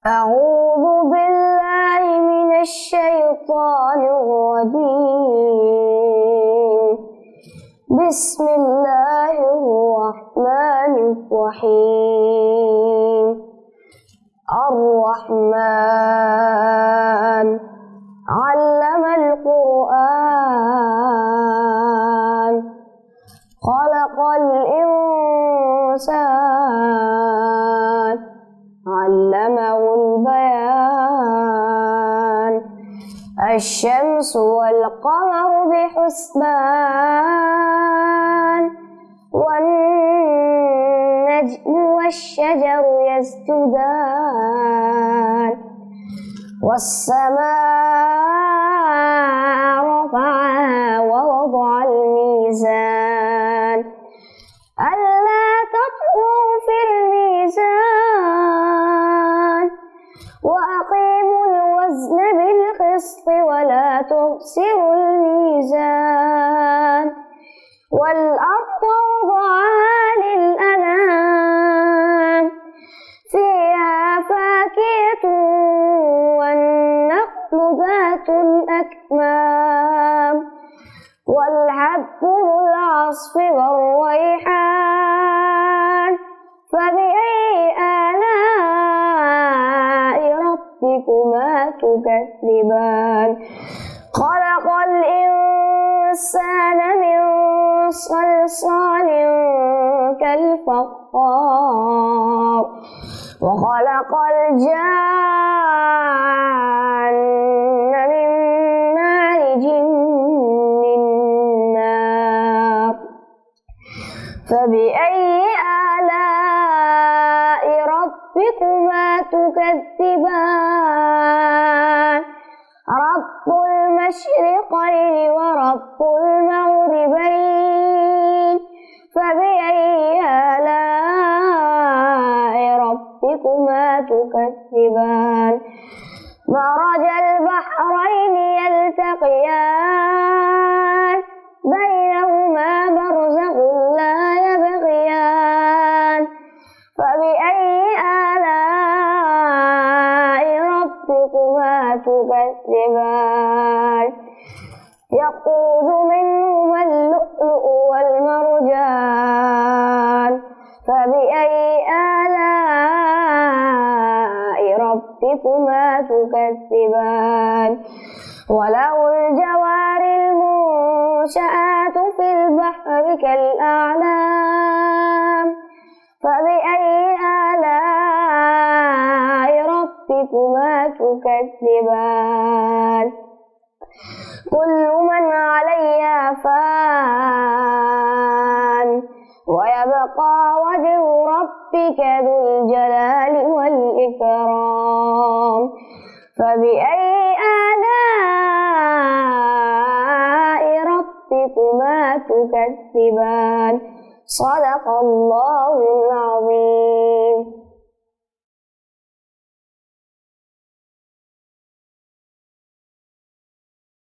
أعوذ بالله من الشيطان الرجيم. بسم الله الرحمن الرحيم. الرحمن علم القرآن خلق الإنسان علمه البيان. الشمس والقمر بحسبان والنجم والشجر يسجدان والسماء رفعها ووضع الميزان ألا تطغوا في الميزان وأقيموا الوزن بالقسط ولا تخسروا الميزان والأرض وضعها للأنام فيها فاكهة والنخل ذات الأكمام والحب ذو العصف والريحان فبأي آلاء ربكما تكذبان خلق الإنسان من صلصال كالفخار وخلق الجان من مارج من نار فبأي آلاء ربكما تكذبان رب المشرقين ورب المغربين فبأي آلاء ربكما تكذبان مرج البحرين يلتقيان بينهما برزخ لا يبغيان فبأي آلاء ربكما تكذبان يخرج منهما اللؤلؤ والمرجان فبأي آلاء ربكما تكذبان وله الجوار المنشآت في البحر كالأعلام فبأي آلاء ربكما تكذبان كل من عليها فان ويبقى وجه ربك ذو الجلال والإكرام فبأي آلاء ربكما تكذبان صدق الله العظيم.